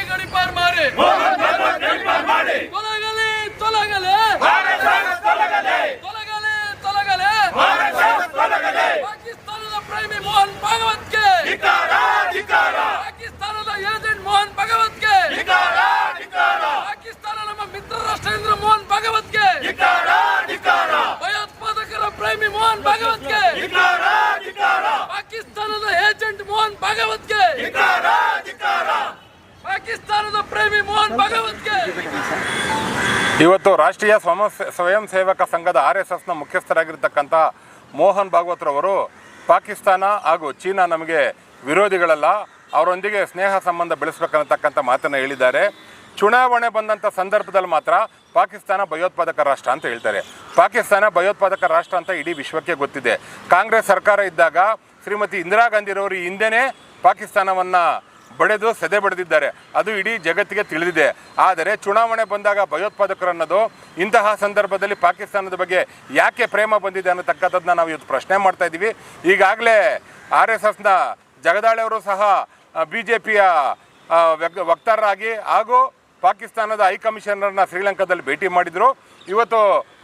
ಗಡಿಪಾರ್ ಮಾಡಿ ತೊಲಗಲಿ ಪಾಕಿಸ್ತಾನದ ಪ್ರೇಮಿ ಮೋಹನ್ ಭಾಗವತ್ಗೆ, ಪಾಕಿಸ್ತಾನದ ಏಜೆಂಟ್ ಮೋಹನ್ ಭಾಗವತ್ಗೆ, ಪಾಕಿಸ್ತಾನ ನಮ್ಮ ಮಿತ್ರ ರಾಷ್ಟ್ರ ಮೋಹನ್ ಭಾಗವತ್ಗೆ, ಭಯೋತ್ಪಾದಕರ ಪ್ರೇಮಿ ಮೋಹನ್ ಭಾಗವತ್ಗೆ, ಪಾಕಿಸ್ತಾನದ ಏಜೆಂಟ್ ಮೋಹನ್ ಭಾಗವತ್ಗೆ, ಪಾಕಿಸ್ತಾನದ ಪ್ರೇಮಿ ಮೋಹನ್ ಭಾಗವತ್ಗೆ. ಇವತ್ತು ರಾಷ್ಟ್ರೀಯ ಸ್ವಯಂ ಸೇವಕ ಸಂಘದ RSSನ ಮುಖ್ಯಸ್ಥರಾಗಿರ್ತಕ್ಕಂಥ ಮೋಹನ್ ಭಾಗವತ್ರವರು ಪಾಕಿಸ್ತಾನ ಹಾಗೂ ಚೀನಾ ನಮಗೆ ವಿರೋಧಿಗಳಲ್ಲ, ಅವರೊಂದಿಗೆ ಸ್ನೇಹ ಸಂಬಂಧ ಬೆಳೆಸಬೇಕನ್ನತಕ್ಕಂಥ ಮಾತನ್ನು ಹೇಳಿದ್ದಾರೆ. ಚುನಾವಣೆ ಬಂದಂಥ ಸಂದರ್ಭದಲ್ಲಿ ಮಾತ್ರ ಪಾಕಿಸ್ತಾನ ಭಯೋತ್ಪಾದಕ ರಾಷ್ಟ್ರ ಅಂತ ಹೇಳ್ತಾರೆ. ಪಾಕಿಸ್ತಾನ ಭಯೋತ್ಪಾದಕ ರಾಷ್ಟ್ರ ಅಂತ ಇಡೀ ವಿಶ್ವಕ್ಕೆ ಗೊತ್ತಿದೆ. ಕಾಂಗ್ರೆಸ್ ಸರ್ಕಾರ ಇದ್ದಾಗ ಶ್ರೀಮತಿ ಇಂದಿರಾ ಗಾಂಧಿರವರು ಈ ಹಿಂದೆಯೇ ಪಾಕಿಸ್ತಾನವನ್ನು ಬಡಿದು ಸೆದೆ ಬಡಿದಿದ್ದಾರೆ, ಅದು ಇಡೀ ಜಗತ್ತಿಗೆ ತಿಳಿದಿದೆ. ಆದರೆ ಚುನಾವಣೆ ಬಂದಾಗ ಭಯೋತ್ಪಾದಕರು ಅನ್ನೋದು ಇಂತಹ ಸಂದರ್ಭದಲ್ಲಿ ಪಾಕಿಸ್ತಾನದ ಬಗ್ಗೆ ಯಾಕೆ ಪ್ರೇಮ ಬಂದಿದೆ ಅನ್ನತಕ್ಕಂಥದ್ದನ್ನ ನಾವು ಇವತ್ತು ಪ್ರಶ್ನೆ ಮಾಡ್ತಾ ಇದ್ದೀವಿ. ಈಗಾಗಲೇ RSSನ ಜಗದಾಳೆ ಅವರು ಸಹ BJPಯ ವಕ್ತಾರರಾಗಿ ಹಾಗೂ ಪಾಕಿಸ್ತಾನದ ಹೈಕಮಿಷನರ್ನ ಶ್ರೀಲಂಕಾದಲ್ಲಿ ಭೇಟಿ ಮಾಡಿದರು. ಇವತ್ತು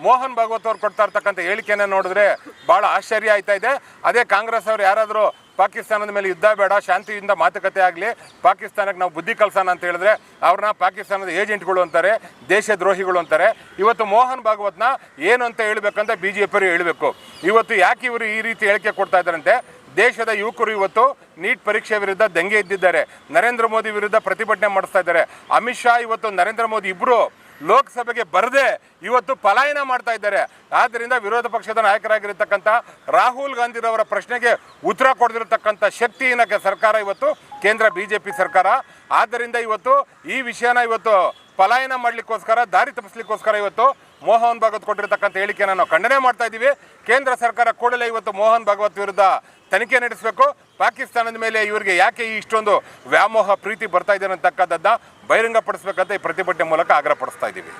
ಮೋಹನ್ ಭಾಗವತ್ ಅವ್ರು ಕೊಡ್ತಾ ಇರ್ತಕ್ಕಂಥ ಹೇಳಿಕೆಯನ್ನು ನೋಡಿದ್ರೆ ಭಾಳ ಆಶ್ಚರ್ಯ ಆಯ್ತಾ ಇದೆ. ಅದೇ ಕಾಂಗ್ರೆಸ್ ಅವರು ಯಾರಾದರೂ ಪಾಕಿಸ್ತಾನದ ಮೇಲೆ ಯುದ್ಧ ಬೇಡ, ಶಾಂತಿಯಿಂದ ಮಾತುಕತೆ ಆಗಲಿ, ಪಾಕಿಸ್ತಾನಕ್ಕೆ ನಾವು ಬುದ್ಧಿ ಕಲಿಸೋಣ ಅಂತ ಹೇಳಿದ್ರೆ ಅವ್ರನ್ನ ಪಾಕಿಸ್ತಾನದ ಏಜೆಂಟ್ಗಳು ಅಂತಾರೆ, ದೇಶದ್ರೋಹಿಗಳು ಅಂತಾರೆ. ಇವತ್ತು ಮೋಹನ್ ಭಾಗವತ್ನ ಏನು ಅಂತ ಹೇಳಬೇಕಂತ BJP ಹೇಳಬೇಕು. ಇವತ್ತು ಯಾಕೆ ಇವರು ಈ ರೀತಿ ಹೇಳಿಕೆ ಕೊಡ್ತಾ ಇದ್ದಾರಂತೆ, ದೇಶದ ಯುವಕರು ಇವತ್ತು ನೀಟ್ ಪರೀಕ್ಷೆ ವಿರುದ್ಧ ದಂಗೆ ಎದ್ದಿದ್ದಾರೆ, ನರೇಂದ್ರ ಮೋದಿ ವಿರುದ್ಧ ಪ್ರತಿಭಟನೆ ಮಾಡಿಸ್ತಾ ಇದ್ದಾರೆ. ಅಮಿತ್ ಶಾ ಇವತ್ತು ನರೇಂದ್ರ ಮೋದಿ ಇಬ್ಬರು ಲೋಕಸಭೆಗೆ ಬರದೆ ಇವತ್ತು ಪಲಾಯನ ಮಾಡ್ತಾ ಇದ್ದಾರೆ. ಆದ್ದರಿಂದ ವಿರೋಧ ಪಕ್ಷದ ನಾಯಕರಾಗಿರತಕ್ಕಂಥ ರಾಹುಲ್ ಗಾಂಧಿರವರ ಪ್ರಶ್ನೆಗೆ ಉತ್ತರ ಕೊಡದಿರತಕ್ಕಂಥ ಶಕ್ತಿಹೀನ ಸರ್ಕಾರ ಇವತ್ತು ಕೇಂದ್ರ BJP ಸರ್ಕಾರ. ಆದ್ದರಿಂದ ಇವತ್ತು ಈ ವಿಷಯನ ಇವತ್ತು ಪಲಾಯನ ಮಾಡಲಿಕ್ಕೋಸ್ಕರ, ದಾರಿ ತಪ್ಪಿಸ್ಲಿಕ್ಕೋಸ್ಕರ ಇವತ್ತು ಮೋಹನ್ ಭಾಗವತ್ ಕೊಟ್ಟಿರತಕ್ಕಂಥ ಹೇಳಿಕೆಯನ್ನು ನಾವು ಖಂಡನೆ ಮಾಡ್ತಾ ಇದ್ದೀವಿ. ಕೇಂದ್ರ ಸರ್ಕಾರ ಕೂಡಲೇ ಇವತ್ತು ಮೋಹನ್ ಭಾಗವತ್ ವಿರುದ್ಧ ತನಿಖೆ ನಡೆಸಬೇಕು. ಪಾಕಿಸ್ತಾನದ ಮೇಲೆ ಇವರಿಗೆ ಯಾಕೆ ಇಷ್ಟೊಂದು ವ್ಯಾಮೋಹ ಪ್ರೀತಿ ಬರ್ತಾ ಇದೆ ಅನ್ನತಕ್ಕಂಥದ್ದನ್ನ ಬಹಿರಂಗಪಡಿಸಬೇಕಂತ ಈ ಪ್ರತಿಭಟನೆ ಮೂಲಕ ಆಗ್ರಹಪಡಿಸ್ತಾ ಇದ್ದೀವಿ.